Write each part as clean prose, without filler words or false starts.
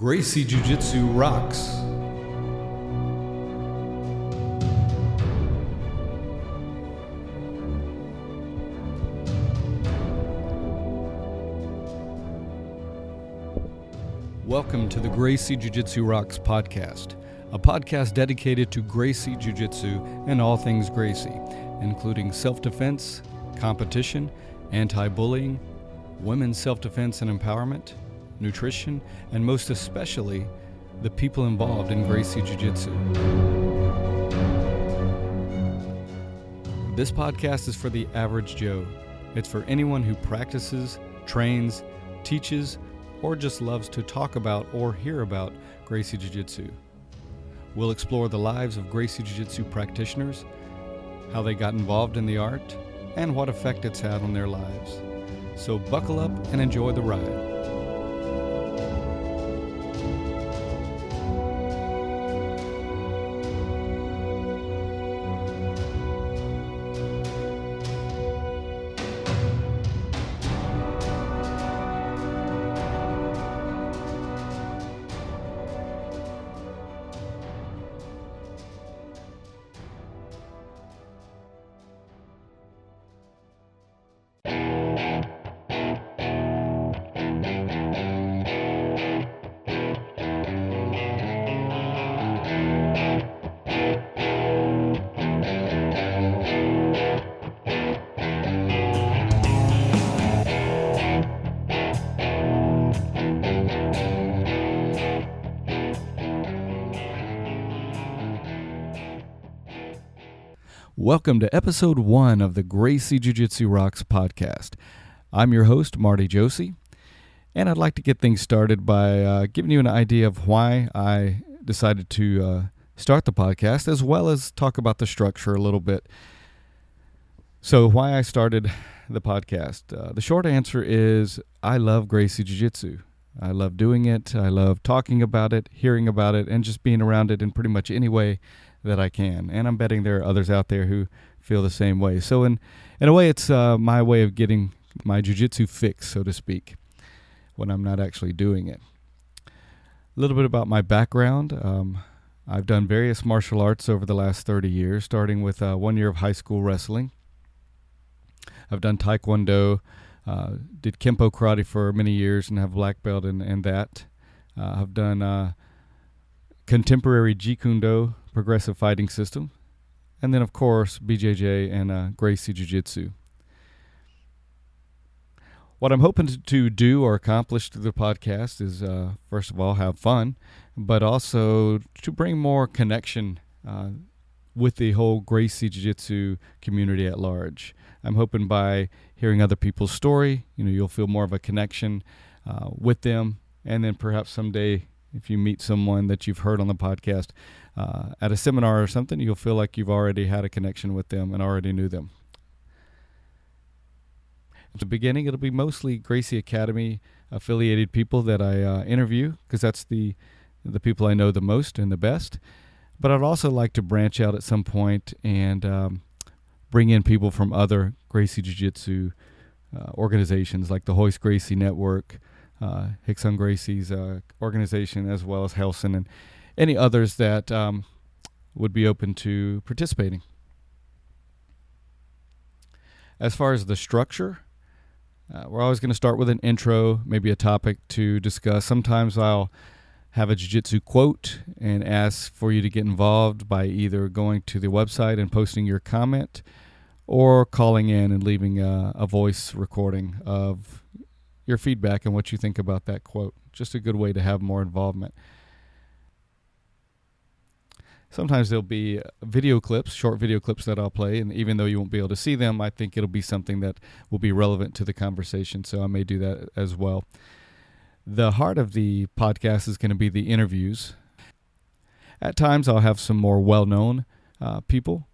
Gracie Jujutsu rocks. Welcome to the Gracie Jujutsu Rocks podcast, a podcast dedicated to Gracie Jujutsu and all things Gracie, including self-defense, competition, anti-bullying, women's self-defense and empowerment, nutrition, and most especially, the people involved in Gracie Jiu-Jitsu. This podcast is for the average Joe. It's for anyone who practices, trains, teaches, or just loves to talk about or hear about Gracie Jiu-Jitsu. We'll explore the lives of Gracie Jiu-Jitsu practitioners, how they got involved in the art, and what effect it's had on their lives. So buckle up and enjoy the ride. Welcome to episode 1 of the Gracie Jiu-Jitsu Rocks podcast. I'm your host, Marty Josie, and I'd like to get things started by giving you an idea of why I decided to start the podcast, as well as talk about the structure a little bit. So why I started the podcast. The short answer is I love Gracie Jiu-Jitsu. I love doing it. I love talking about it, hearing about it, and just being around it in pretty much any way that I can. And I'm betting there are others out there who feel the same way. So in a way, it's my way of getting my jiu-jitsu fix, so to speak, when I'm not actually doing it. A little bit about my background. I've done various martial arts over the last 30 years, starting with 1 year of high school wrestling. I've done Taekwondo, did Kempo karate for many years and have black belt in that. I've done contemporary Jeet progressive fighting system, and then of course BJJ and Gracie Jiu-Jitsu. What I'm hoping to do or accomplish through the podcast is first of all have fun, but also to bring more connection with the whole Gracie Jiu-Jitsu community at large. I'm hoping by hearing other people's story, you'll feel more of a connection with them, and then perhaps someday if you meet someone that you've heard on the podcast at a seminar or something, you'll feel like you've already had a connection with them and already knew them. At the beginning, it'll be mostly Gracie Academy affiliated people that I interview, because that's the people I know the most and the best. But I'd also like to branch out at some point and bring in people from other Gracie Jiu-Jitsu organizations like the Hoist Gracie Network, Hickson Gracie's organization, as well as Helson, and any others that would be open to participating. As far as the structure, we're always going to start with an intro, maybe a topic to discuss. Sometimes I'll have a jiu-jitsu quote and ask for you to get involved by either going to the website and posting your comment or calling in and leaving a voice recording of your feedback and what you think about that quote. Just a good way to have more involvement. Sometimes there'll be video clips, short video clips that I'll play, and even though you won't be able to see them, I think it'll be something that will be relevant to the conversation, so I may do that as well. The heart of the podcast is going to be the interviews. At times I'll have some more well-known people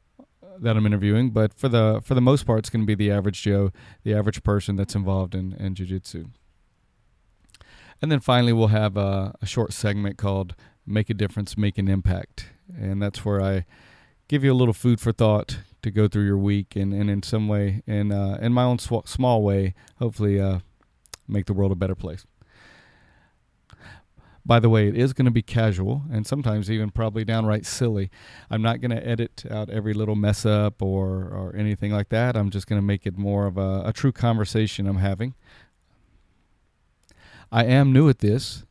that I'm interviewing, but for the most part, it's going to be the average Joe, the average person that's involved in jiu-jitsu. And then finally, we'll have a short segment called Make a Difference, Make an Impact. And that's where I give you a little food for thought to go through your week and in some way, in my own small way, hopefully make the world a better place. By the way, it is going to be casual and sometimes even probably downright silly. I'm not going to edit out every little mess up or anything like that. I'm just going to make it more of a true conversation I'm having. I am new at this,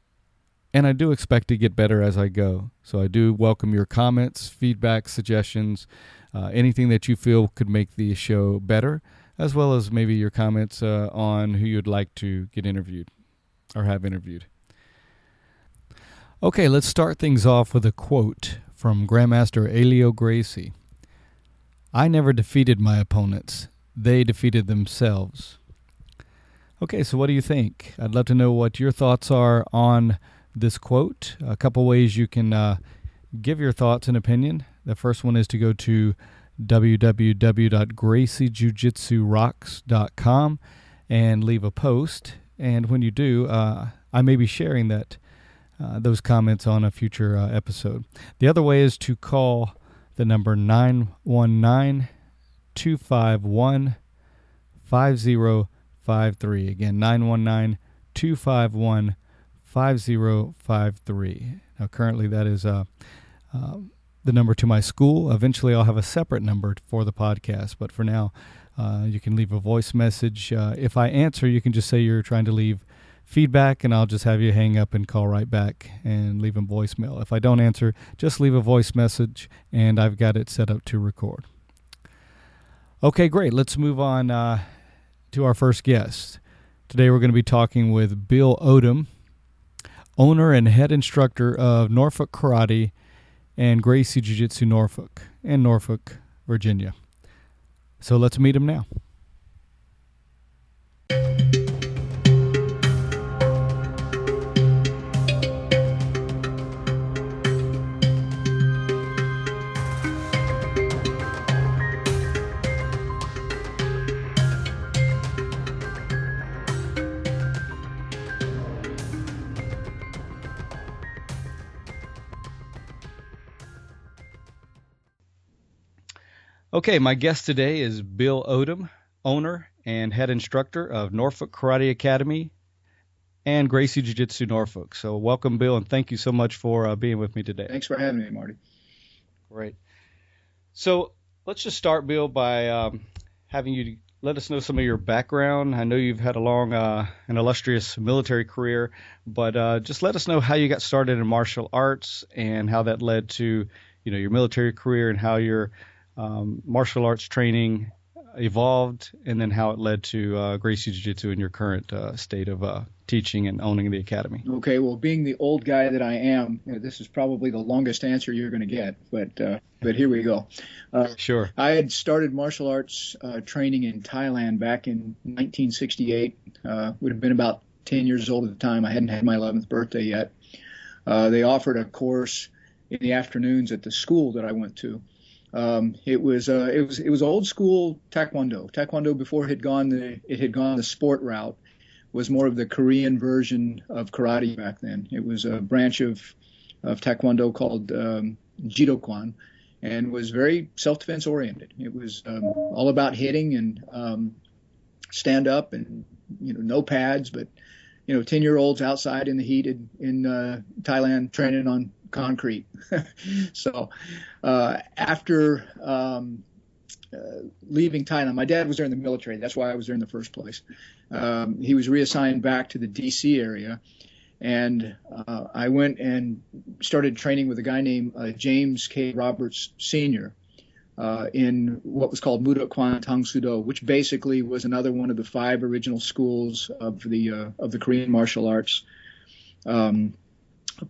and I do expect to get better as I go. So I do welcome your comments, feedback, suggestions, anything that you feel could make the show better, as well as maybe your comments on who you'd like to get interviewed or have interviewed. Okay, let's start things off with a quote from Grandmaster Elio Gracie. "I never defeated my opponents. They defeated themselves." Okay, so what do you think? I'd love to know what your thoughts are on this quote. A couple ways you can give your thoughts and opinion. The first one is to go to www.graciejujitsurocks.com and leave a post. And when you do, I may be sharing those comments on a future episode. The other way is to call the number 919-251-5053. Again, 919-251-5053. Now, currently that is the number to my school. Eventually, I'll have a separate number for the podcast, but for now, you can leave a voice message. If I answer, you can just say you're trying to leave feedback, and I'll just have you hang up and call right back and leave a voicemail. If I don't answer, just leave a voice message, and I've got it set up to record. Okay, great. Let's move on to our first guest. Today we're going to be talking with Bill Odem, owner and head instructor of Norfolk Karate and Gracie Jiu-Jitsu Norfolk in Norfolk, Virginia. So let's meet him now. Okay, my guest today is Bill Odem, owner and head instructor of Norfolk Karate Academy and Gracie Jiu-Jitsu Norfolk. So welcome, Bill, and thank you so much for being with me today. Thanks for having me, Marty. Great. So let's just start, Bill, by having you let us know some of your background. I know you've had a long and illustrious military career, but just let us know how you got started in martial arts and how that led to, your military career and how your martial arts training evolved, and then how it led to Gracie Jiu-Jitsu in your current state of teaching and owning the academy. Okay, well, being the old guy that I am, this is probably the longest answer you're going to get, but here we go. Sure. I had started martial arts training in Thailand back in 1968. Would have been about 10 years old at the time. I hadn't had my 11th birthday yet. They offered a course in the afternoons at the school that I went to. It was old school Taekwondo. Taekwondo, before it had gone the sport route, was more of the Korean version of karate back then. It was a branch of Taekwondo called Judo, and was very self-defense oriented. It was all about hitting and stand up and no pads, but 10-year-olds outside in the heat in Thailand training on concrete. So after leaving Thailand, my dad was there in the military. That's why I was there in the first place. He was reassigned back to the D.C. area, and I went and started training with a guy named James K. Roberts Sr. In what was called Mudok Kwan Tang Sudo, which basically was another one of the 5 original schools of the Korean martial arts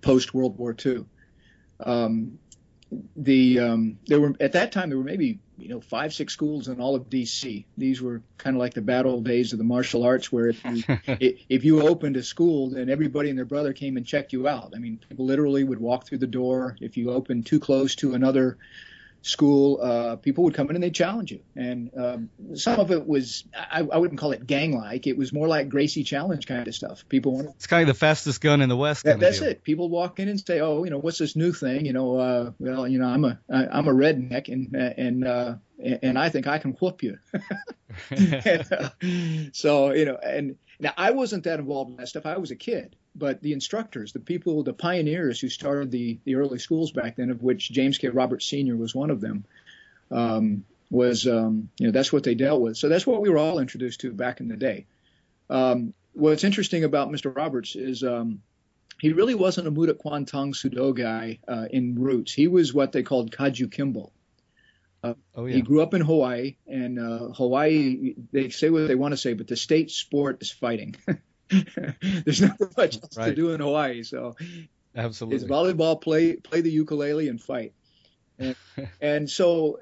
post World War II. There were at that time maybe 5-6 schools in all of D.C. These were kind of like the bad old days of the martial arts, where if you opened a school, then everybody and their brother came and checked you out. I mean, people literally would walk through the door. If you opened too close to another school, people would come in and they'd challenge you. And some of it was, I wouldn't call it gang-like. It was more like Gracie Challenge kind of stuff. It's kind of the fastest gun in the West. That's it. People walk in and say, "Oh, what's this new thing? I'm a redneck, and I think I can whoop you." So, and now I wasn't that involved in that stuff. I was a kid. but the instructors, the people, the pioneers who started the early schools back then, of which James K. Roberts Sr. was one of them, that's what they dealt with. So that's what we were all introduced to back in the day. What's interesting about Mr. Roberts is he really wasn't a Muda Kwantung Sudo guy in roots. He was what they called Kajukenbo. He grew up in Hawaii, and Hawaii, they say what they want to say, but the state sport is fighting. There's not much else to do in Hawaii, so absolutely, it's volleyball, play the ukulele, and fight. And so,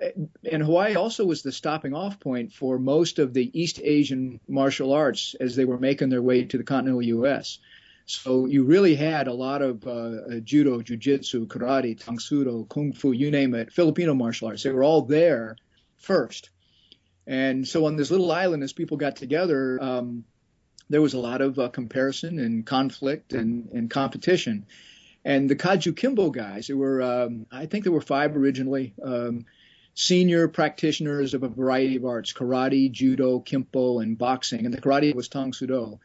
and Hawaii also was the stopping off point for most of the East Asian martial arts as they were making their way to the continental U.S. So you really had a lot of judo, jujutsu, karate, tangsudo, kung fu, you name it, Filipino martial arts. They were all there first. And so on this little island, as people got together, there was a lot of comparison and conflict and competition. And the Kajukenbo guys, there were, I think there were 5 originally, senior practitioners of a variety of arts, karate, judo, kempo, and boxing. And the karate was Tang Sudo.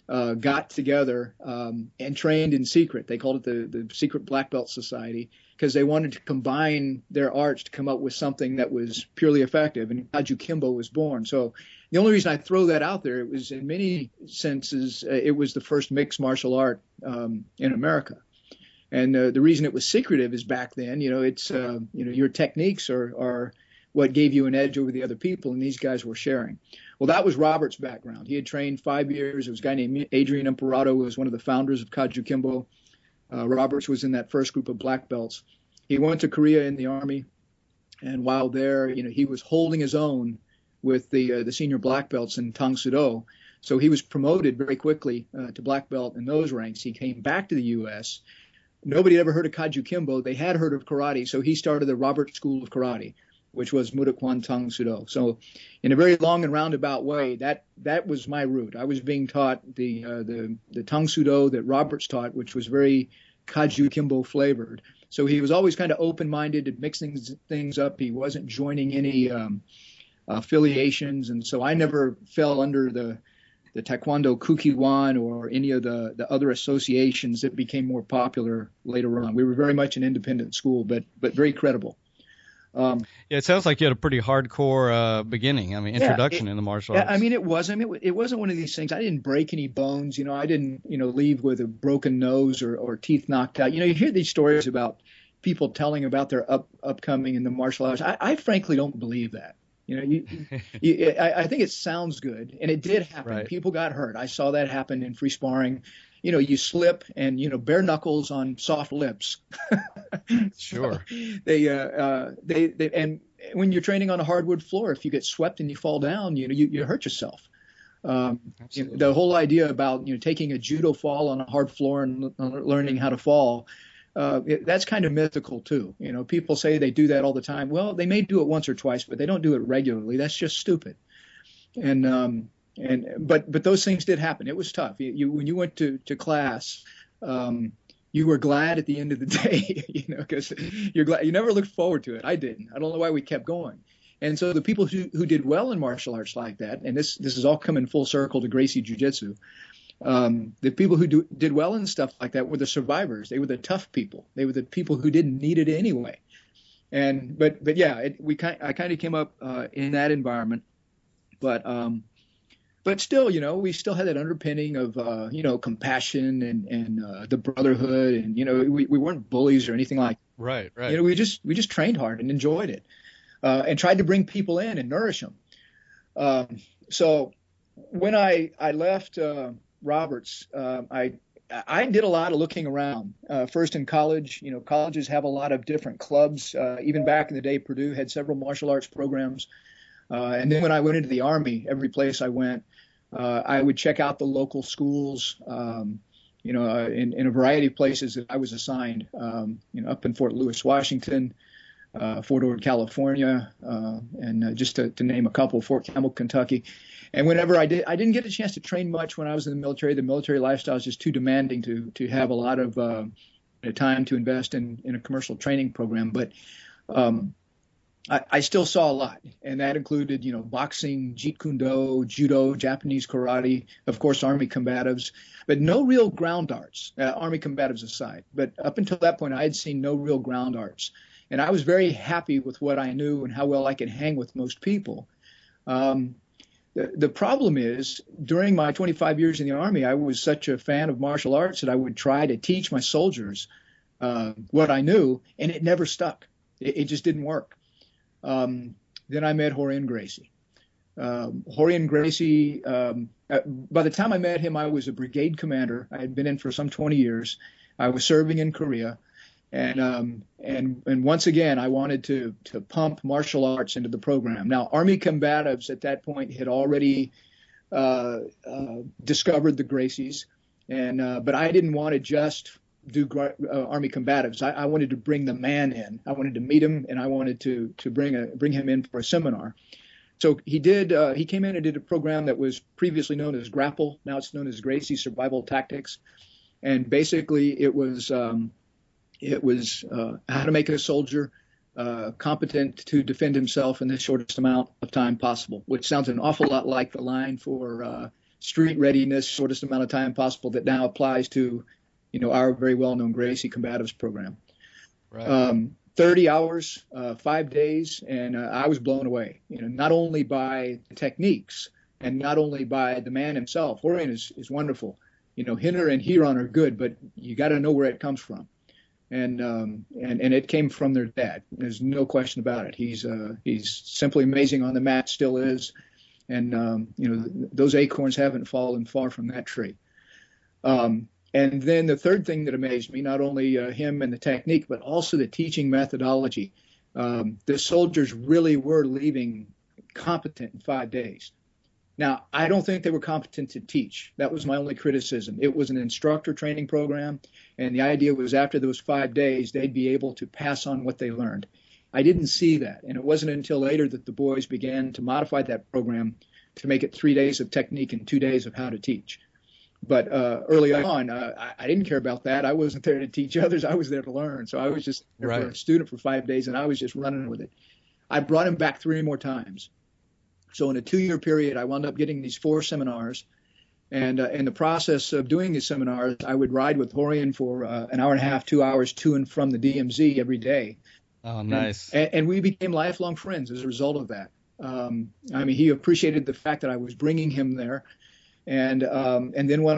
Got together and trained in secret. They called it the Secret Black Belt Society because they wanted to combine their arts to come up with something that was purely effective. And Kajukenbo was born. So the only reason I throw that out there, it was in many senses, it was the first mixed martial art in America. And the reason it was secretive is back then, it's, your techniques are what gave you an edge over the other people, and these guys were sharing. Well, that was Robert's background. He had trained 5 years. There was a guy named Adrian Imperato who was one of the founders of Kajukenbo. Roberts was in that first group of black belts. He went to Korea in the Army, and while there, he was holding his own with the senior black belts in Tang Sudo. So he was promoted very quickly to black belt in those ranks. He came back to the U.S. Nobody had ever heard of Kajukenbo. They had heard of karate, so he started the Roberts School of Karate, which was Muda Kwantung Sudo. So in a very long and roundabout way, that was my route. I was being taught the Tang Sudo that Roberts taught, which was very Kajukenbo flavored. So he was always kind of open-minded and mixing things up. He wasn't joining any affiliations, and so I never fell under the Taekwondo Kukiwan or any of the other associations that became more popular later on. We were very much an independent school, but very credible. Yeah, it sounds like you had a pretty hardcore beginning. I mean, introduction in the martial arts. I mean, it wasn't one of these things. I didn't break any bones. I didn't, leave with a broken nose or teeth knocked out. You hear these stories about people telling about their upcoming in the martial arts. I frankly don't believe that. I think it sounds good, and it did happen. Right. People got hurt. I saw that happen in free sparring. You slip and, bare knuckles on soft lips. Sure. They and when you're training on a hardwood floor, if you get swept and you fall down, you hurt yourself. The whole idea about, taking a judo fall on a hard floor and learning how to fall, that's kind of mythical too. People say they do that all the time. Well, they may do it once or twice, but they don't do it regularly. That's just stupid. But those things did happen. It was tough. When you went to class, you were glad at the end of the day, because you're glad. You never looked forward to it. I didn't. I don't know why we kept going. And so the people who did well in martial arts like that, and this is all coming full circle to Gracie Jiu-Jitsu, the people who did well in stuff like that were the survivors. They were the tough people. They were the people who didn't need it anyway. But yeah, I kind of came up in that environment, but still, we still had that underpinning of, compassion and the brotherhood, and we weren't bullies or anything like that. Right. We just trained hard and enjoyed it, and tried to bring people in and nourish them. So when I left Roberts, I did a lot of looking around. First in college, colleges have a lot of different clubs. Even back in the day, Purdue had several martial arts programs. And then when I went into the Army, every place I went, I would check out the local schools, in a variety of places that I was assigned, up in Fort Lewis, Washington, Fort Ord, California, and just to name a couple, Fort Campbell, Kentucky. And whenever I didn't get a chance to train much when I was in the military. The military lifestyle is just too demanding to have a lot of time to invest in a commercial training program. But I still saw a lot, and that included, boxing, Jeet Kune Do, Judo, Japanese karate, of course, Army combatives, but no real ground arts, Army combatives aside. But up until that point, I had seen no real ground arts. And I was very happy with what I knew and how well I could hang with most people. The problem is, during my 25 years in the Army, I was such a fan of martial arts that I would try to teach my soldiers what I knew, and it never stuck. It just didn't work. Then I met Rorion Gracie. Rorion Gracie, by the time I met him, I was a brigade commander. I had been in for some 20 years. I was serving in Korea. And once again, I wanted to pump martial arts into the program. Now, Army combatives at that point had already discovered the Gracies, but I didn't want to just do Army combatives. I wanted to bring the man in. I wanted to meet him, and I wanted to bring him in for a seminar. So he did. He came in and did a program that was previously known as Grapple. Now it's known as Gracie Survival Tactics, and basically it was how to make a soldier competent to defend himself in the shortest amount of time possible, which sounds an awful lot like the line for street readiness, shortest amount of time possible, that now applies to, our very well-known Gracie Combatives program. Right. 30 hours, 5 days, and I was blown away, not only by the techniques and not only by the man himself. Rorion is wonderful. Hinner and Huron are good, but you got to know where it comes from. And it came from their dad. There's no question about it. He's simply amazing on the mat, still is. And those acorns haven't fallen far from that tree. And then the third thing that amazed me, not only him and the technique, but also the teaching methodology. The soldiers really were leaving competent in 5 days. Now, I don't think they were competent to teach. That was my only criticism. It was an instructor training program, and the idea was after those 5 days, they'd be able to pass on what they learned. I didn't see that, and it wasn't until later that the boys began to modify that program to make it 3 days of technique and 2 days of how to teach. But early on, I didn't care about that. I wasn't there to teach others. I was there to learn. So I was just there for a student for 5 days, and I was just running with it. I brought him back 3 more times. So in a 2-year period, I wound up getting these 4 seminars. And in the process of doing these seminars, I would ride with Rorion for an hour and a half, 2 hours to and from the DMZ every day. Oh, nice. And we became lifelong friends as a result of that. He appreciated the fact that I was bringing him there. And then when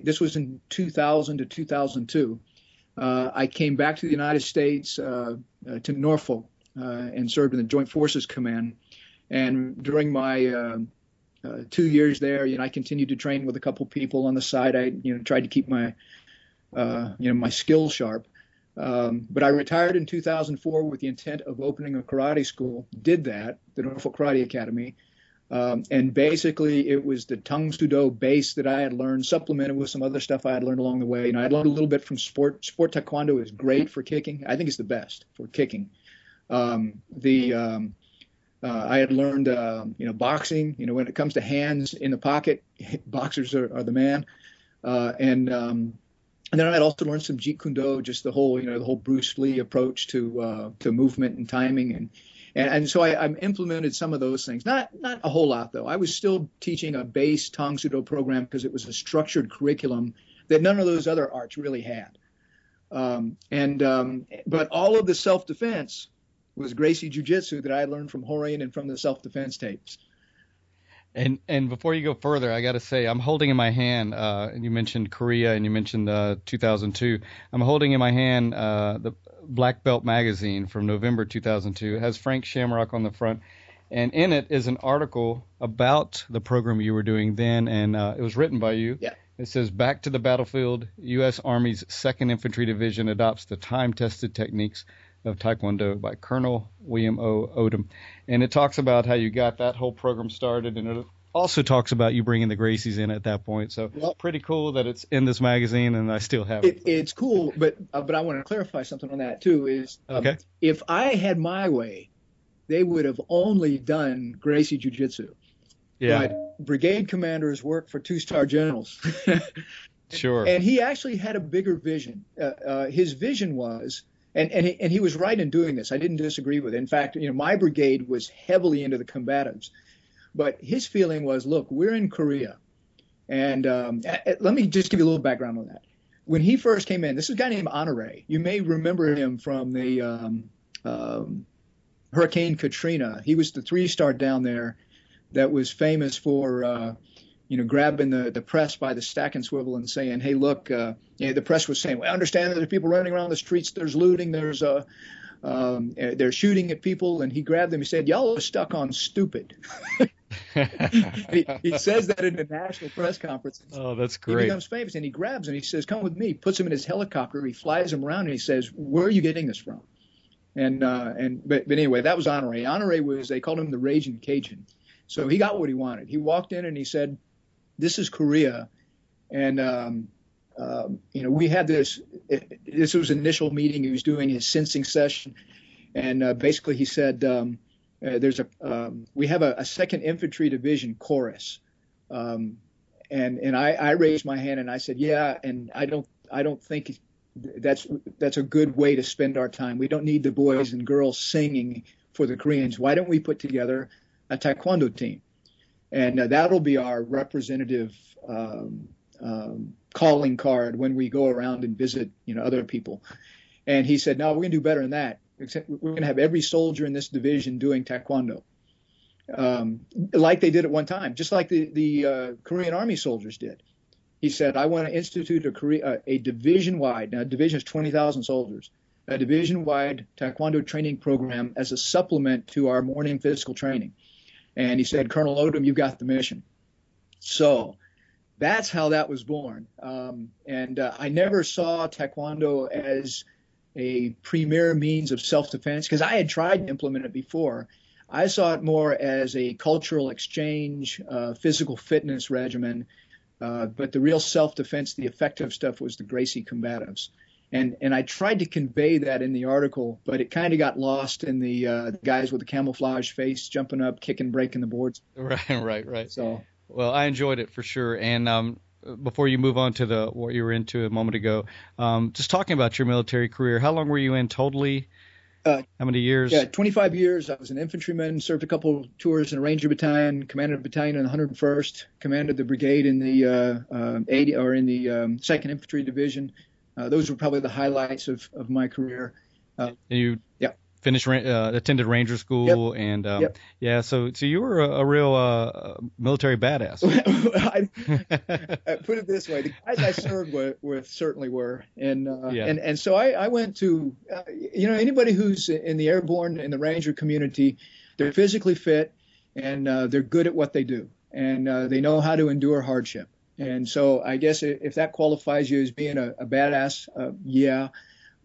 this was in 2000 to 2002, I came back to the United States, to Norfolk, and served in the Joint Forces Command. And during my 2 years there, I continued to train with a couple people on the side. I, tried to keep my, my skills sharp. But I retired in 2004 with the intent of opening a karate school. Did that, the Norfolk Karate Academy. And basically, it was the Tang Soo Do base that I had learned, supplemented with some other stuff I had learned along the way. I learned a little bit from sport. Sport taekwondo is great for kicking. I think it's the best for kicking. I had learned, boxing. When it comes to hands in the pocket, boxers are the man. And then I had also learned some Jeet Kune Do, just the whole Bruce Lee approach to movement and timing, and so I implemented some of those things. Not a whole lot though. I was still teaching a base Tang Soo Do program because it was a structured curriculum that none of those other arts really had. But all of the self-defense was Gracie Jiu-Jitsu that I learned from Rorion and from the self-defense tapes. And before you go further, I got to say, I'm holding in my hand, and you mentioned Korea and you mentioned 2002. I'm holding in my hand the Black Belt magazine from November 2002. It has Frank Shamrock on the front, and in it is an article about the program you were doing then, and it was written by you. Yeah. It says, "Back to the Battlefield, U.S. Army's 2nd Infantry Division adopts the time-tested techniques of Taekwondo by Colonel William O. Odom." And it talks about how you got that whole program started, and it also talks about you bringing the Gracies in at that point. So pretty cool that it's in this magazine, and I still have it. It's cool, but I want to clarify something on that too. Is if I had my way, they would have only done Gracie Jiu-Jitsu. Yeah. But brigade commanders work for 2-star generals. Sure. And he actually had a bigger vision. His vision was, And he was right in doing this. I didn't disagree with it. In fact, my brigade was heavily into the combatives. But his feeling was, look, we're in Korea. And let me just give you a little background on that. When he first came in, this is a guy named Honore. You may remember him from the Hurricane Katrina. He was the 3-star down there that was famous for, grabbing the press by the stack and swivel and saying, hey, look, the press was saying, well, I understand that there's people running around the streets, there's looting, they're shooting at people. And he grabbed them. He said, y'all are stuck on stupid. he says that in a national press conference. Oh, that's great. He becomes famous, and he grabs him. He says, come with me. Puts him in his helicopter. He flies him around, and he says, where are you getting this from? But anyway, that was Honore. Honore was, they called him the Raging Cajun. So he got what he wanted. He walked in and he said, this is Korea. And, we had this was an initial meeting. He was doing his sensing session. And basically he said, we have a 2nd Infantry Division chorus. And I raised my hand and I said, yeah, and I don't think that's a good way to spend our time. We don't need the boys and girls singing for the Koreans. Why don't we put together a Taekwondo team? And that'll be our representative calling card when we go around and visit, other people. And he said, no, we're going to do better than that. Except we're going to have every soldier in this division doing Taekwondo, like they did at one time, just like the Korean Army soldiers did. He said, I want to institute a division-wide, now a division is 20,000 soldiers, a division-wide Taekwondo training program as a supplement to our morning physical training. And he said, Colonel Odom, you've got the mission. So that's how that was born. I never saw Taekwondo as a premier means of self-defense because I had tried to implement it before. I saw it more as a cultural exchange, physical fitness regimen. But the real self-defense, the effective stuff was the Gracie combatives. And I tried to convey that in the article, but it kind of got lost in the guys with the camouflage face jumping up, kicking, breaking the boards. Right. So, well, I enjoyed it for sure. And before you move on to what you were into a moment ago, just talking about your military career, how long were you in totally? How many years? Yeah, 25 years. I was an infantryman, served a couple of tours in a Ranger battalion, commanded a battalion in the 101st, commanded the brigade in the 2nd Infantry Division. Those were probably the highlights of my career. And you finished, attended Ranger School, yep. And yeah, so you were a real military badass. I put it this way: the guys I served with certainly were, and so I went to, anybody who's in the airborne in the Ranger community, they're physically fit and they're good at what they do, and they know how to endure hardship. And so I guess if that qualifies you as being a badass, yeah.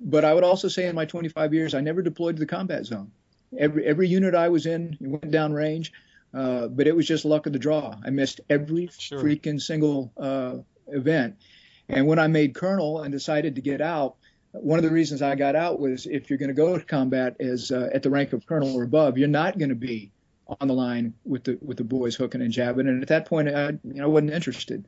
But I would also say in my 25 years, I never deployed to the combat zone. Every unit I was in went down range, but it was just luck of the draw. I missed every freaking single event. And when I made colonel and decided to get out, one of the reasons I got out was if you're going to go to combat as at the rank of colonel or above, you're not going to be on the line with the boys hooking and jabbing. And at that point, I wasn't interested.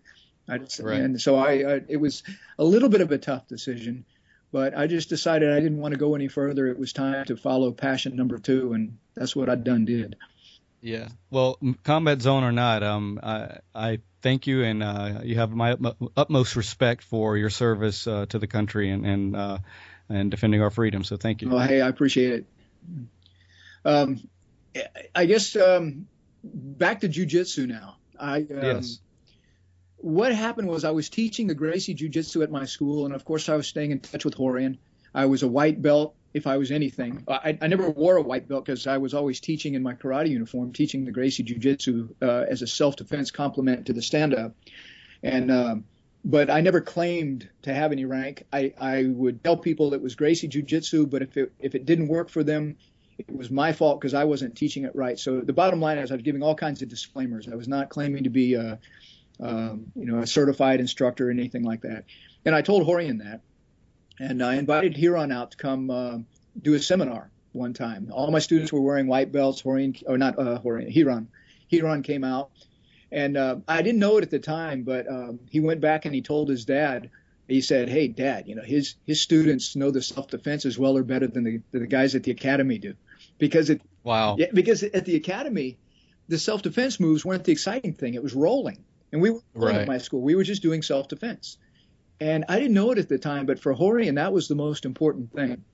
And so it was a little bit of a tough decision. But I just decided I didn't want to go any further. It was time to follow passion number 2, and that's what I did. Yeah. Well, combat zone or not, I thank you, and you have my utmost respect for your service to the country and defending our freedom. So thank you. Oh, hey, I appreciate it. I guess back to Jujutsu now. Yes. What happened was I was teaching the Gracie Jiu-Jitsu at my school, and of course I was staying in touch with Horian. I was a white belt, if I was anything. I never wore a white belt because I was always teaching in my karate uniform, teaching the Gracie Jiu-Jitsu as a self-defense complement to the stand-up. But I never claimed to have any rank. I would tell people it was Gracie Jiu-Jitsu, but if it didn't work for them, it was my fault because I wasn't teaching it right. So the bottom line is I was giving all kinds of disclaimers. I was not claiming to be a certified instructor or anything like that. And I told Horian that. And I invited Huron out to come do a seminar one time. All my students were wearing white belts. Huron came out. And I didn't know it at the time, but he went back and he told his dad He said, "Hey, Dad, his students know the self-defense as well or better than the guys at the academy do, because Wow. yeah, because at the academy, the self-defense moves weren't the exciting thing; it was rolling, and we were rolling at Right. my school. We were just doing self-defense, and I didn't know it at the time, but for Horian, that was the most important thing,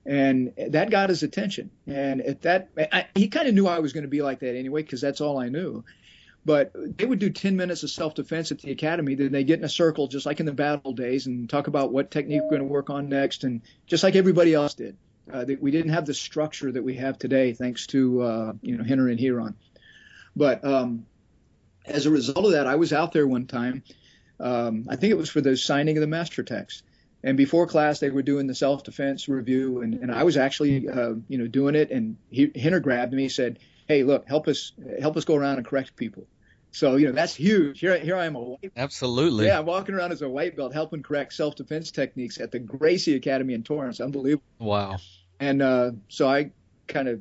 and that got his attention. And he kind of knew I was going to be like that anyway, because that's all I knew. But they would do 10 minutes of self-defense at the academy. Then they get in a circle, just like in the battle days, and talk about what technique we're going to work on next, and just like everybody else did. We didn't have the structure that we have today, thanks to Henner and Huron. But as a result of that, I was out there one time. I think it was for the signing of the master text. And before class, they were doing the self-defense review, and I was actually, doing it. And Henner grabbed me, said, "Hey, look, help us go around and correct people." So, that's huge. Here I am, Absolutely. yeah, I'm walking around as a white belt, helping correct self-defense techniques at the Gracie Academy in Torrance. Unbelievable. Wow. And so I kind of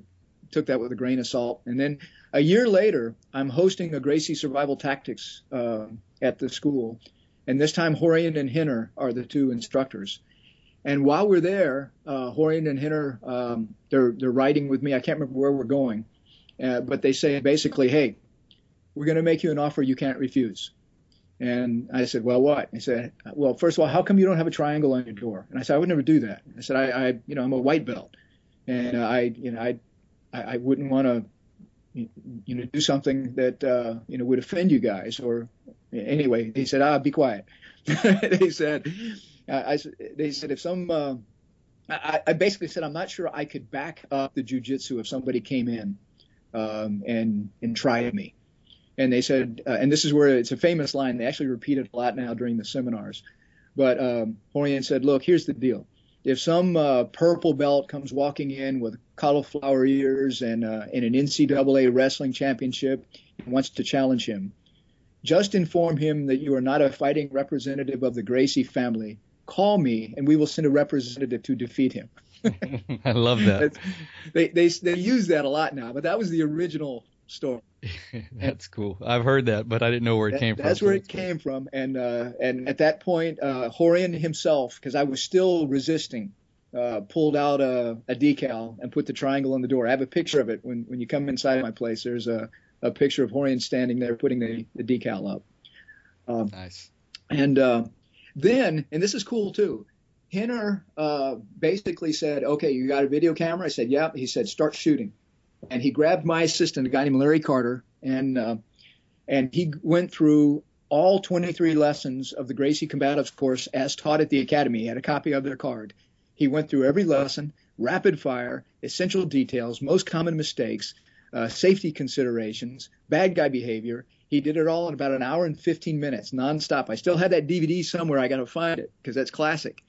took that with a grain of salt. And then a year later, I'm hosting a Gracie Survival Tactics at the school. And this time, Horian and Henner are the two instructors. And while we're there, Horian and Henner, they're riding with me. I can't remember where we're going. But they say basically, "Hey, we're going to make you an offer you can't refuse." And I said, "Well, what?" He said, "Well, first of all, how come you don't have a triangle on your door?" And I said, "I would never do that." I said, I'm a white belt, and I wouldn't want to, do something that, would offend you guys. Or anyway, he said, "Be quiet." They said, they said if some, I basically said, I'm not sure I could back up the jujitsu if somebody came in and tried me. And they said, and this is where it's a famous line. They actually repeat it a lot now during the seminars. But Horian said, "Look, here's the deal. If some purple belt comes walking in with cauliflower ears and an NCAA wrestling championship and wants to challenge him, just inform him that you are not a fighting representative of the Gracie family. Call me, and we will send a representative to defeat him." I love that. They use that a lot now, but that was the original story. That's cool. I've heard that, but I didn't know where it came from. That's where it came from. And at that point, Horian himself, because I was still resisting, pulled out a decal and put the triangle on the door. I have a picture of it. When you come inside my place, there's a picture of Horian standing there putting the decal up. Nice. And then, and this is cool too, Henner basically said, "Okay, you got a video camera?" I said, "Yeah." He said, "Start shooting." And he grabbed my assistant, a guy named Larry Carter, and he went through all 23 lessons of the Gracie Combatives course as taught at the academy. He had a copy of their card. He went through every lesson, rapid fire, essential details, most common mistakes, safety considerations, bad guy behavior. He did it all in about an hour and 15 minutes, nonstop. I still have that DVD somewhere. I got to find it because that's classic.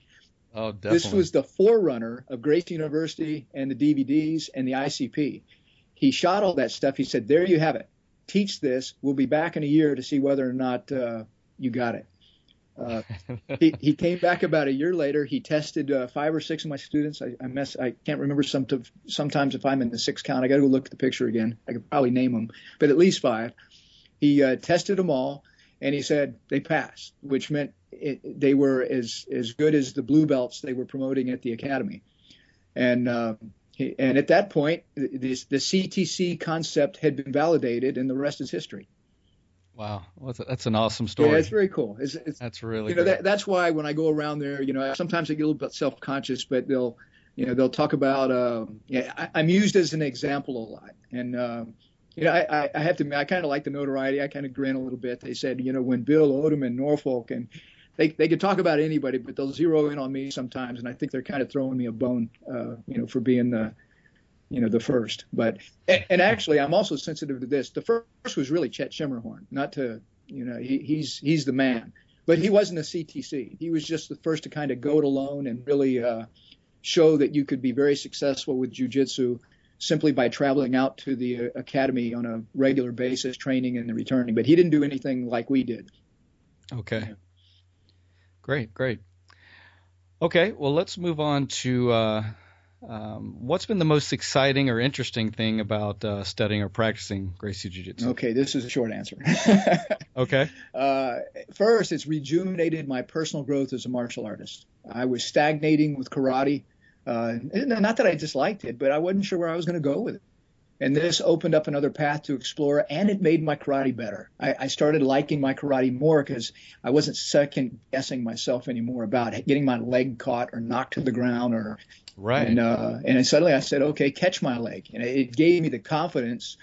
Oh, definitely. This was the forerunner of Gracie University and the DVDs and the ICP. He shot all that stuff. He said, "There you have it. Teach this. We'll be back in a year to see whether or not you got it." He came back about a year later. He tested 5 or 6 of my students. I can't remember sometimes if I'm in the 6th count. I got to go look at the picture again. I could probably name them, but at least 5. He tested them all, and he said they passed, which meant they were as good as the blue belts they were promoting at the academy. And at that point, the CTC concept had been validated, and the rest is history. Wow, well, that's an awesome story. Yeah, it's very cool. That's really great. That's why when I go around there, sometimes I get a little bit self-conscious, but they'll talk about. I'm used as an example a lot, and I have to admit, I kind of like the notoriety. I kind of grin a little bit. They said, when Bill Odom in Norfolk, and they could talk about anybody, but they'll zero in on me sometimes, and I think they're kind of throwing me a bone, for being the first. But and actually, I'm also sensitive to this. The first was really Chet Shimmerhorn, not to he's the man, but he wasn't a CTC. He was just the first to kind of go it alone and really show that you could be very successful with jiu-jitsu simply by traveling out to the academy on a regular basis, training and returning. But he didn't do anything like we did. Okay. Yeah. Great. Okay, well, let's move on to what's been the most exciting or interesting thing about studying or practicing Gracie Jiu-Jitsu? Okay, this is a short answer. Okay. First, it's rejuvenated my personal growth as a martial artist. I was stagnating with karate. Not that I disliked it, but I wasn't sure where I was going to go with it. And this opened up another path to explore, and it made my karate better. I started liking my karate more because I wasn't second guessing myself anymore about getting my leg caught or knocked to the ground, or right. And then suddenly I said, okay, catch my leg, and it gave me the confidence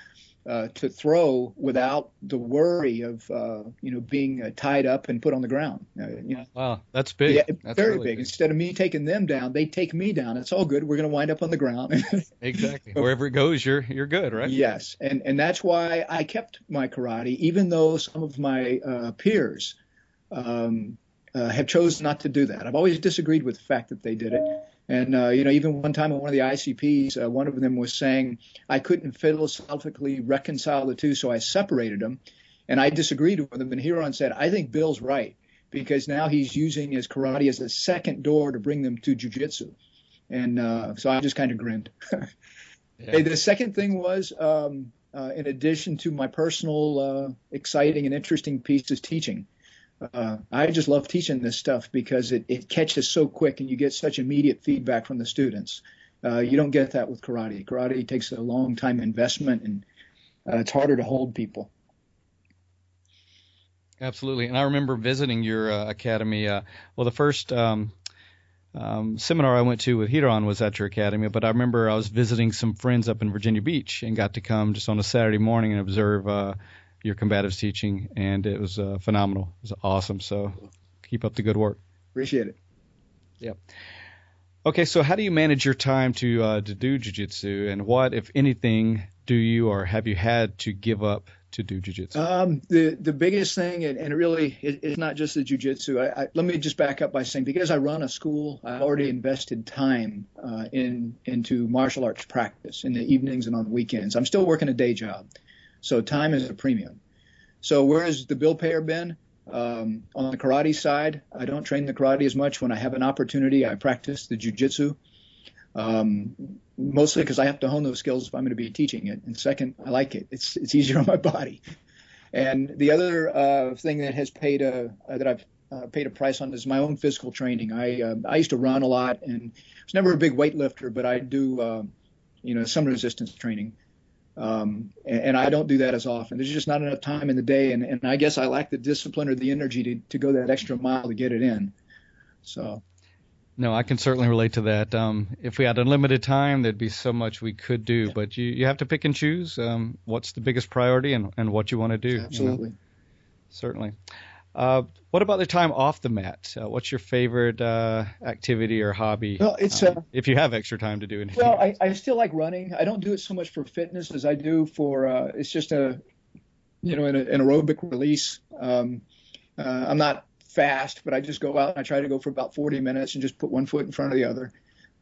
to throw without the worry of being tied up and put on the ground. Wow, that's big. Yeah, that's very really big. Instead of me taking them down, they take me down. It's all good. We're going to wind up on the ground. Exactly. Wherever it goes, you're good, right? Yes, and that's why I kept my karate, even though some of my peers have chosen not to do that. I've always disagreed with the fact that they did it. And, even one time on one of the ICPs, one of them was saying I couldn't philosophically reconcile the two, so I separated them. And I disagreed with him. And Huron said, I think Bill's right, because now he's using his karate as a second door to bring them to jiu-jitsu. And so I just kind of grinned. Yeah. Hey, the second thing was, in addition to my personal exciting and interesting piece, is teaching. I just love teaching this stuff because it catches so quick and you get such immediate feedback from the students. You don't get that with karate. Karate takes a long time investment, and it's harder to hold people. Absolutely. And I remember visiting your academy. The first seminar I went to with Hiron was at your academy, but I remember I was visiting some friends up in Virginia Beach and got to come just on a Saturday morning and observe your combatives teaching, and it was phenomenal. It was awesome. So keep up the good work. Appreciate it. Yeah. Okay, so how do you manage your time to do jiu-jitsu, and what, if anything, do you or have you had to give up to do jiu-jitsu? The biggest thing, and it really it's not just the jiu-jitsu. Let me just back up by saying, because I run a school, I already invested time into martial arts practice in the evenings and on the weekends. I'm still working a day job, so time is a premium. So where has the bill payer been? On the karate side, I don't train the karate as much. When I have an opportunity, I practice the jiu-jitsu, mostly because I have to hone those skills if I'm going to be teaching it. And second, I like it. It's easier on my body. And the other thing that has paid that I've paid a price on is my own physical training. I used to run a lot, and I was never a big weightlifter, but I do some resistance training. And I don't do that as often. There's just not enough time in the day, and I guess I lack the discipline or the energy to go that extra mile to get it in. So. No, I can certainly relate to that. If we had unlimited time, there'd be so much we could do, Yeah. But you have to pick and choose what's the biggest priority and what you want to do. Absolutely. Certainly. What about the time off the mat? What's your favorite activity or hobby? Well, it's if you have extra time to do anything. Well, I still like running. I don't do it so much for fitness as I do for it's just an aerobic release. I'm not fast, but I just go out and I try to go for about 40 minutes and just put one foot in front of the other.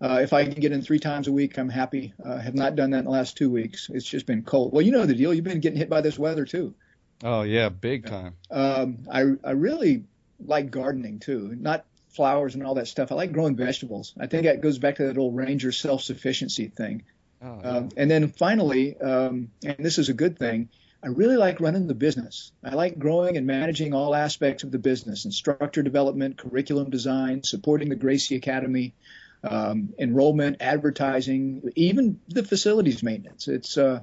If I can get in 3 times a week, I'm happy. Have not done that in the last 2 weeks. It's just been cold. Well, you know the deal. You've been getting hit by this weather too. Oh yeah, big time. I really like gardening too. Not flowers and all that stuff. I like growing vegetables. I think that goes back to that old Ranger self-sufficiency thing. Oh, yeah. And then finally, and this is a good thing, I really like running the business. I like growing and managing all aspects of the business: instructor development, curriculum design, supporting the Gracie Academy, enrollment, advertising, even the facilities maintenance. It's I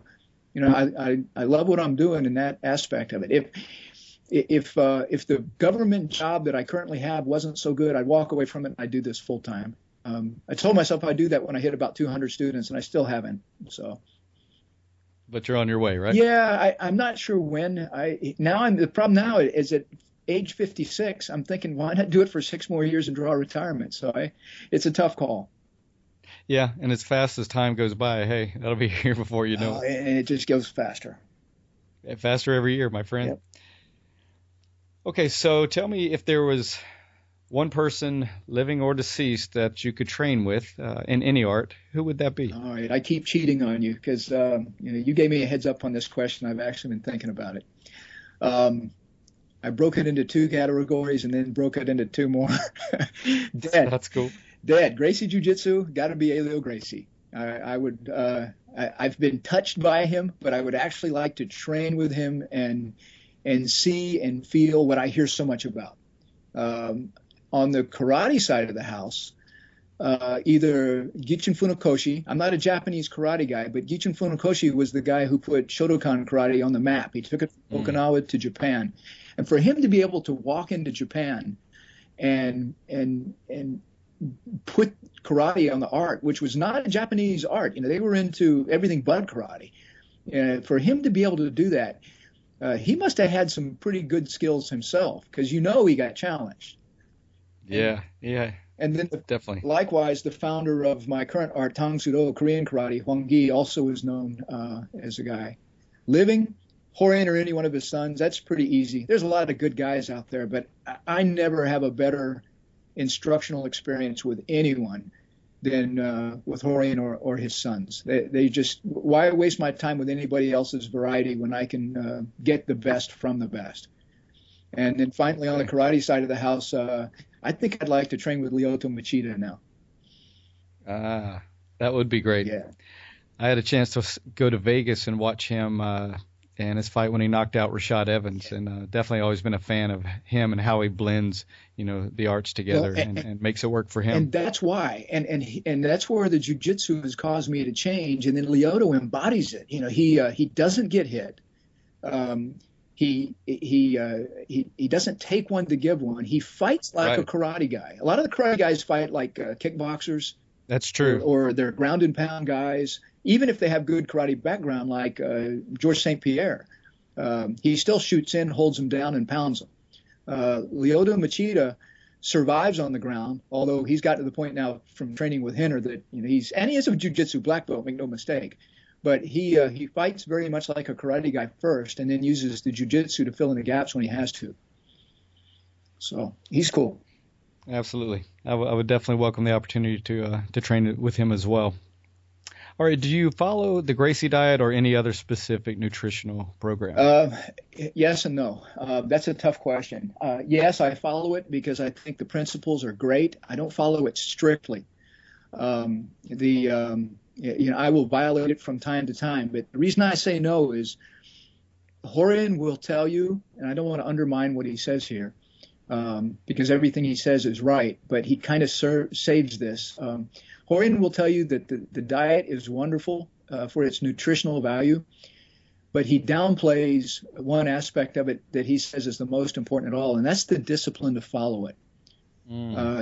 love what I'm doing in that aspect of it. If the government job that I currently have wasn't so good, I'd walk away from it and I'd do this full time. I told myself I'd do that when I hit about 200 students, and I still haven't. So. But you're on your way, right? Yeah, I'm not sure when. The problem now is at age 56, I'm thinking, why not do it for 6 more years and draw retirement? So it's a tough call. Yeah, and as fast as time goes by, hey, that'll be here before you know it. And it just goes faster. Faster every year, my friend. Yep. Okay, so tell me, if there was one person, living or deceased, that you could train with in any art, who would that be? All right, I keep cheating on you because you gave me a heads up on this question. I've actually been thinking about it. I broke it into 2 categories and then broke it into 2 more. Dead. That's cool. Dad, Gracie Jiu-Jitsu, got to be Elio Gracie. I've been touched by him, but I would actually like to train with him and see and feel what I hear so much about. On the karate side of the house, either Gichin Funakoshi, I'm not a Japanese karate guy, but Gichin Funakoshi was the guy who put Shotokan karate on the map. He took it from Okinawa to Japan. And for him to be able to walk into Japan and put karate on the art, which was not a Japanese art, they were into everything but karate. And for him to be able to do that, he must have had some pretty good skills himself, because he got challenged. Yeah. And then definitely. Likewise, the founder of my current art, Tang Sudo, Korean karate, Hwang Gi, also is known as a guy. Living, Horin or any one of his sons, that's pretty easy. There's a lot of good guys out there, but I never have a better instructional experience with anyone than with Horin or his sons. They just, why waste my time with anybody else's variety when I can get the best from the best? And then finally, on the karate side of the house, I think I'd like to train with Lyoto Machida now. That would be great. Yeah. I had a chance to go to Vegas and watch him and his fight when he knocked out Rashad Evans, and definitely always been a fan of him and how he blends, the arts together and makes it work for him. And that's why, and that's where the jiu-jitsu has caused me to change. And then Lyoto embodies it. He doesn't get hit. He doesn't take one to give one. He fights like a karate guy. A lot of the karate guys fight like kickboxers. That's true. Or they're ground and pound guys. Even if they have good karate background, like Georges St. Pierre, he still shoots in, holds them down, and pounds them. Lyoto Machida survives on the ground, although he's got to the point now from training with Henner that he is a jiu-jitsu black belt, make no mistake. But he fights very much like a karate guy first, and then uses the jiu-jitsu to fill in the gaps when he has to. So he's cool. Absolutely. I would definitely welcome the opportunity to train with him as well. All right. Do you follow the Gracie diet or any other specific nutritional program? Yes and no. That's a tough question. Yes, I follow it because I think the principles are great. I don't follow it strictly. I will violate it from time to time. But the reason I say no is Horin will tell you, and I don't want to undermine what he says here, because everything he says is right, but he kind of saves this. Horin will tell you that the diet is wonderful for its nutritional value, but he downplays one aspect of it that he says is the most important at all, and that's the discipline to follow it.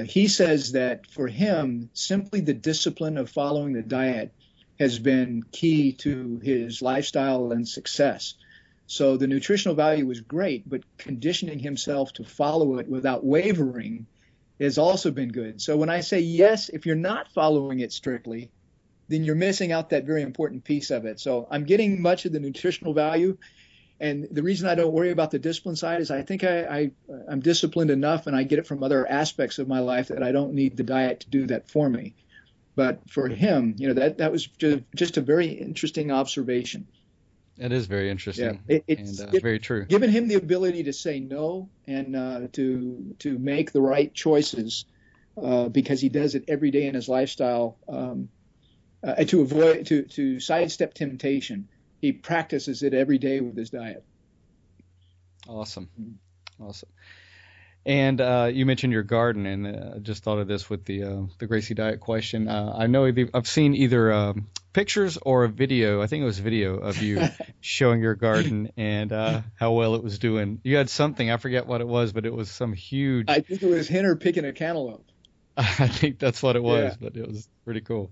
He says that for him, simply the discipline of following the diet has been key to his lifestyle and success. So the nutritional value is great, but conditioning himself to follow it without wavering has also been good. So when I say yes, if you're not following it strictly, then you're missing out that very important piece of it. So I'm getting much of the nutritional value. And the reason I don't worry about the discipline side is I think I'm disciplined enough, and I get it from other aspects of my life, that I don't need the diet to do that for me. But for him, that was just a very interesting observation. It is very interesting, it's very true. Giving him the ability to say no and to make the right choices because he does it every day in his lifestyle to sidestep temptation. He practices it every day with his diet. Awesome. And you mentioned your garden, and I just thought of this with the Gracie diet question. I know I've seen either pictures or a video. I think it was a video of you showing your garden and how well it was doing. You had something, I forget what it was, but it was some huge. I think it was Henner picking a cantaloupe. I think that's what it was, yeah. But it was pretty cool.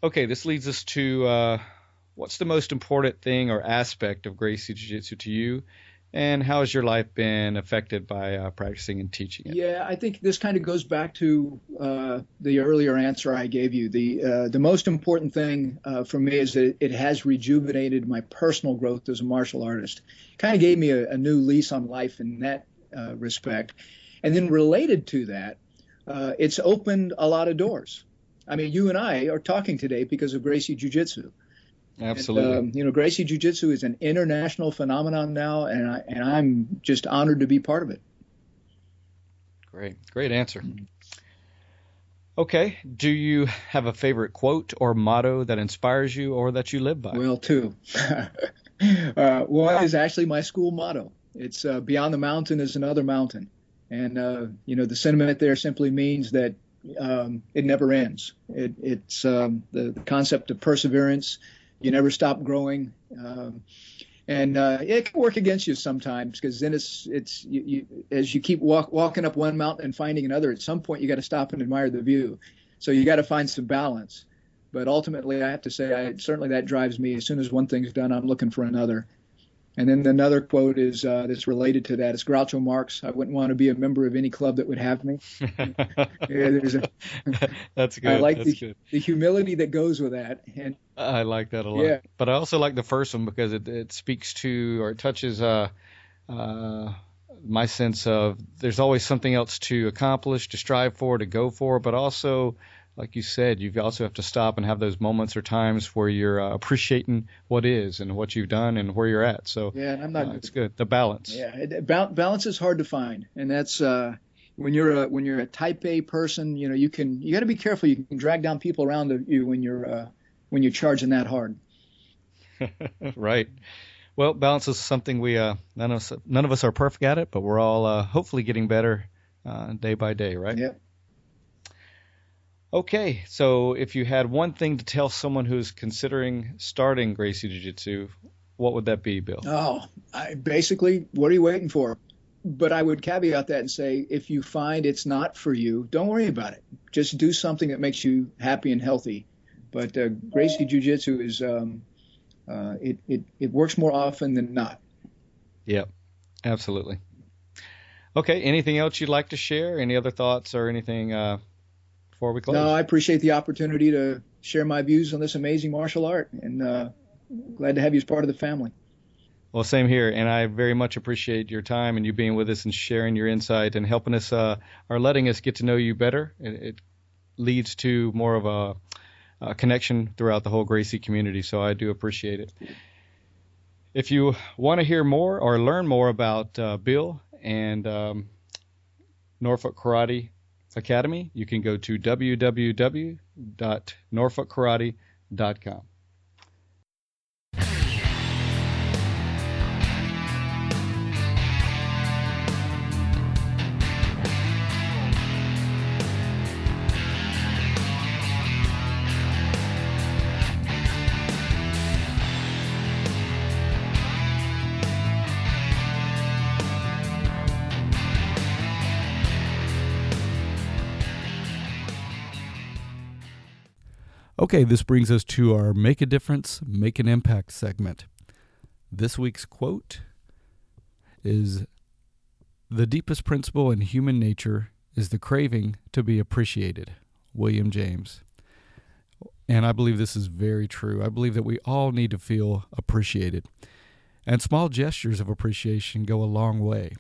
Okay, this leads us to what's the most important thing or aspect of Gracie Jiu-Jitsu to you, and how has your life been affected by practicing and teaching it? Yeah, I think this kind of goes back to the earlier answer I gave you. The most important thing for me is that it has rejuvenated my personal growth as a martial artist. It kind of gave me a new lease on life in that respect. And then related to that, it's opened a lot of doors. I mean, you and I are talking today because of Gracie Jiu-Jitsu. Absolutely. And, Gracie Jiu-Jitsu is an international phenomenon now, and I'm just honored to be part of it. Great answer. Okay. Do you have a favorite quote or motto that inspires you or that you live by? Well, two. One is actually my school motto. It's beyond the mountain is another mountain. And, the sentiment there simply means that it never ends. It's the concept of perseverance. You never stop growing. And it can work against you sometimes because then as you keep walking up one mountain and finding another, at some point you got to stop and admire the view. So you got to find some balance. But ultimately, I have to say, certainly that drives me. As soon as one thing's done, I'm looking for another. And then another quote is that's related to that. It's Groucho Marx. I wouldn't want to be a member of any club that would have me. That's good. I like the humility that goes with that. And I like that a lot. Yeah. But I also like the first one because it speaks to or it touches my sense of there's always something else to accomplish, to strive for, to go for, but also, like you said, you also have to stop and have those moments or times where you're appreciating what is and what you've done and where you're at. So yeah, and I'm not. It's good. The balance. Yeah, balance is hard to find, and that's when you're a Type A person. You got to be careful. You can drag down people around you when you're charging that hard. Right. Well, balance is something we none of us are perfect at it, but we're all hopefully getting better day by day. Right. Yeah. Okay, so if you had one thing to tell someone who's considering starting Gracie Jiu-Jitsu, what would that be, Bill? Basically, what are you waiting for? But I would caveat that and say, if you find it's not for you, don't worry about it. Just do something that makes you happy and healthy. But Gracie Jiu-Jitsu is it works more often than not. Yep, absolutely. Okay, anything else you'd like to share? Any other thoughts or anything? Before we close. No, I appreciate the opportunity to share my views on this amazing martial art, and glad to have you as part of the family. Well, same here, and I very much appreciate your time and you being with us and sharing your insight and helping us or letting us get to know you better. It leads to more of a connection throughout the whole Gracie community, so I do appreciate it. If you want to hear more or learn more about Bill and Norfolk Karate Academy, you can go to www.norfolkkarate.com. Okay, this brings us to our Make a Difference, Make an Impact segment. This week's quote is, "The deepest principle in human nature is the craving to be appreciated." William James. And I believe this is very true. I believe that we all need to feel appreciated. And small gestures of appreciation go a long way.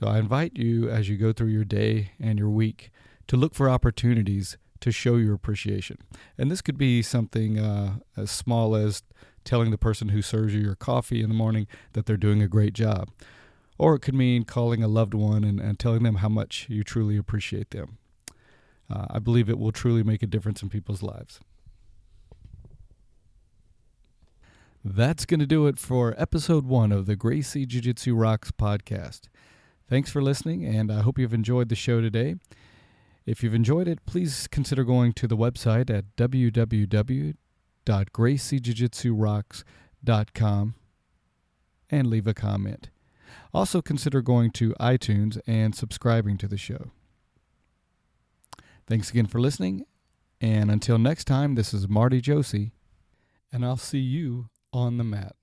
So I invite you, as you go through your day and your week, to look for opportunities to show your appreciation. And this could be something as small as telling the person who serves you your coffee in the morning that they're doing a great job. Or it could mean calling a loved one and telling them how much you truly appreciate them. I believe it will truly make a difference in people's lives. That's going to do it for episode 1 of the Gracie Jiu-Jitsu Rocks podcast. Thanks for listening, and I hope you've enjoyed the show today. If you've enjoyed it, please consider going to the website at www.graciejujitsurocks.com and leave a comment. Also consider going to iTunes and subscribing to the show. Thanks again for listening, and until next time, this is Marty Josie, and I'll see you on the mat.